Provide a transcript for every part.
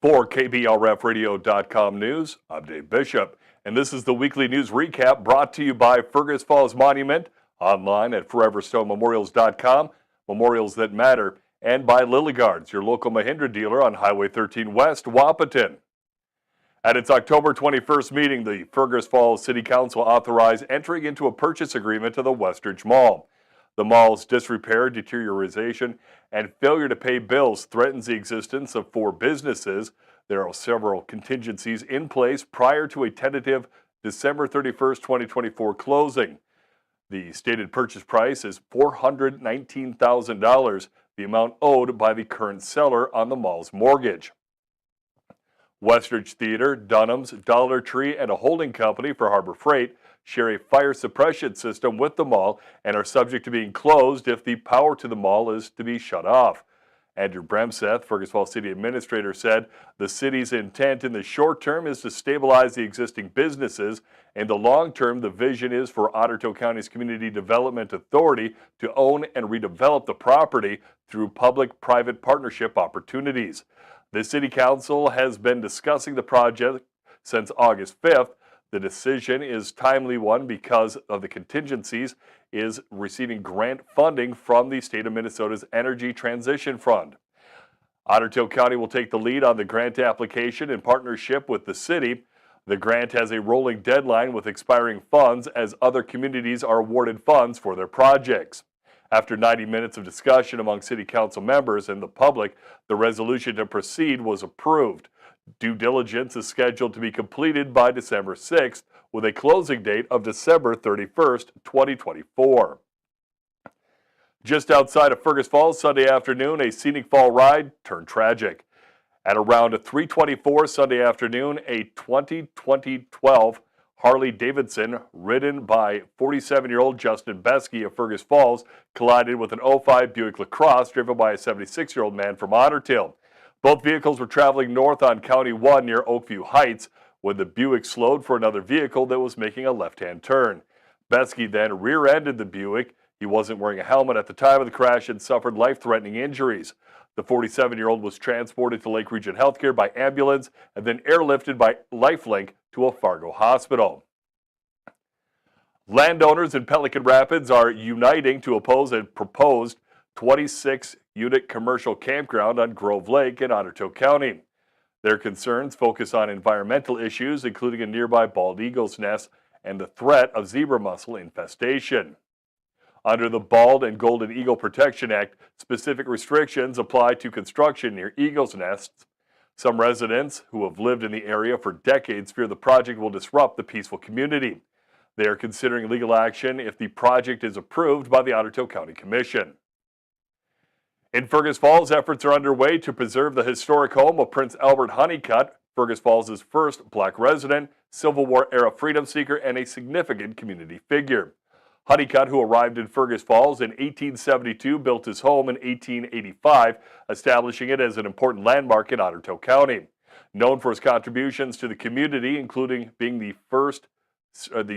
For KBRFradio.com News, I'm Dave Bishop, and this is the weekly news recap brought to you by Fergus Falls Monument, online at foreverstonememorials.com, memorials that matter, and by Lilligards, your local Mahindra dealer on Highway 13 West, Wahpeton. At its October 21st meeting, the Fergus Falls City Council authorized entering into a purchase agreement to the Westridge Mall. The mall's disrepair, deterioration, and failure to pay bills threatens the existence of 4 businesses. There are several contingencies in place prior to a tentative December 31st, 2024 closing. The stated purchase price is $419,000, the amount owed by the current seller on the mall's mortgage. Westridge Theater, Dunham's, Dollar Tree, and a holding company for Harbor Freight share a fire suppression system with the mall and are subject to being closed if the power to the mall is to be shut off. Andrew Bremseth, Fergus Falls City Administrator, said the city's intent in the short term is to stabilize the existing businesses. In the long term, the vision is for Ottertail County's Community Development Authority to own and redevelop the property through public-private partnership opportunities. The City Council has been discussing the project since August 5th. The decision is timely one because of the contingencies is receiving grant funding from the state of Minnesota's Energy Transition Fund. Ottertail County will take the lead on the grant application in partnership with the city. The grant has a rolling deadline with expiring funds as other communities are awarded funds for their projects. After 90 minutes of discussion among City Council members and the public, the resolution to proceed was approved. Due diligence is scheduled to be completed by December 6th with a closing date of December 31st, 2024. Just outside of Fergus Falls Sunday afternoon, a scenic fall ride turned tragic. At around 3:24 Sunday afternoon, a 2012 Harley Davidson ridden by 47-year-old Justin Beskey of Fergus Falls collided with an 05 Buick LaCrosse driven by a 76-year-old man from Ottertail. Both vehicles were traveling north on County 1 near Oakview Heights when the Buick slowed for another vehicle that was making a left-hand turn. Beskey then rear-ended the Buick. He wasn't wearing a helmet at the time of the crash and suffered life-threatening injuries. The 47-year-old was transported to Lake Region Healthcare by ambulance and then airlifted by Lifelink to a Fargo hospital. Landowners in Pelican Rapids are uniting to oppose a proposed 26-unit commercial campground on Grove Lake in Ottertail County. Their concerns focus on environmental issues, including a nearby bald eagle's nest and the threat of zebra mussel infestation. Under the Bald and Golden Eagle Protection Act, specific restrictions apply to construction near eagle's nests. Some residents who have lived in the area for decades fear the project will disrupt the peaceful community. They are considering legal action if the project is approved by the Ottertail County Commission. In Fergus Falls, efforts are underway to preserve the historic home of Prince Albert Honeycutt, Fergus Falls' first black resident, Civil War-era freedom seeker, and a significant community figure. Honeycutt, who arrived in Fergus Falls in 1872, built his home in 1885, establishing it as an important landmark in Ottertail County. Known for his contributions to the community, including being the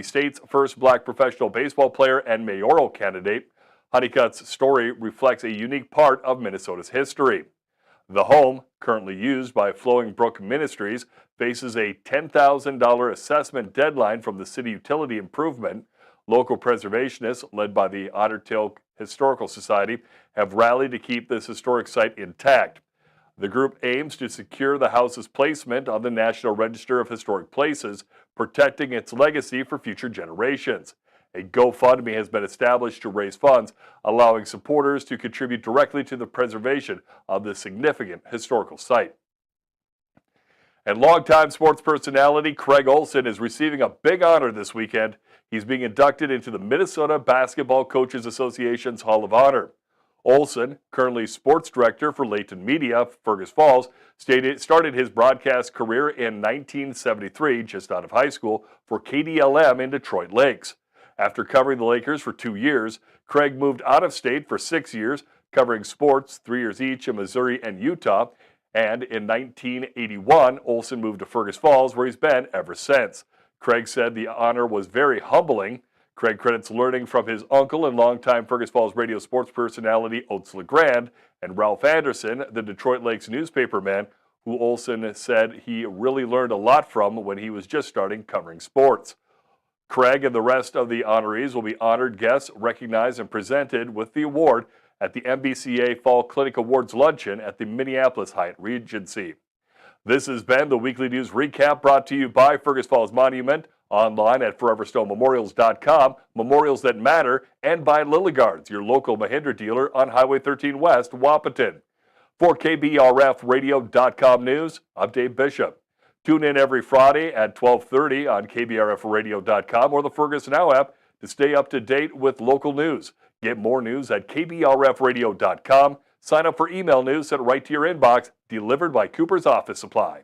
state's first black professional baseball player and mayoral candidate, Honeycutt's story reflects a unique part of Minnesota's history. The home, currently used by Flowing Brook Ministries, faces a $10,000 assessment deadline from the City Utility Improvement. Local preservationists, led by the Ottertail Historical Society, have rallied to keep this historic site intact. The group aims to secure the house's placement on the National Register of Historic Places, protecting its legacy for future generations. A GoFundMe has been established to raise funds, allowing supporters to contribute directly to the preservation of this significant historical site. And longtime sports personality Craig Olson is receiving a big honor this weekend. He's being inducted into the Minnesota Basketball Coaches Association's Hall of Honor. Olson, currently sports director for Layton Media, Fergus Falls, started his broadcast career in 1973, just out of high school, for KDLM in Detroit Lakes. After covering the Lakers for 2 years, Craig moved out of state for 6 years, covering sports 3 years each in Missouri and Utah. And in 1981, Olson moved to Fergus Falls, where he's been ever since. Craig said the honor was very humbling. Craig credits learning from his uncle and longtime Fergus Falls radio sports personality Oates LeGrand and Ralph Anderson, the Detroit Lakes newspaperman, who Olson said he really learned a lot from when he was just starting covering sports. Craig and the rest of the honorees will be honored guests, recognized, and presented with the award at the MBCA Fall Clinic Awards Luncheon at the Minneapolis Hyatt Regency. This has been the Weekly News Recap brought to you by Fergus Falls Monument, online at foreverstonmemorials.com, Memorials That Matter, and by Lilligards, your local Mahindra dealer on Highway 13 West, Wahpeton. For KBRFradio.com news, I'm Dave Bishop. Tune in every Friday at 12:30 on KBRFradio.com or the Fergus Now app to stay up to date with local news. Get more news at KBRFradio.com. Sign up for email news sent right to your inbox, delivered by Cooper's Office Supply.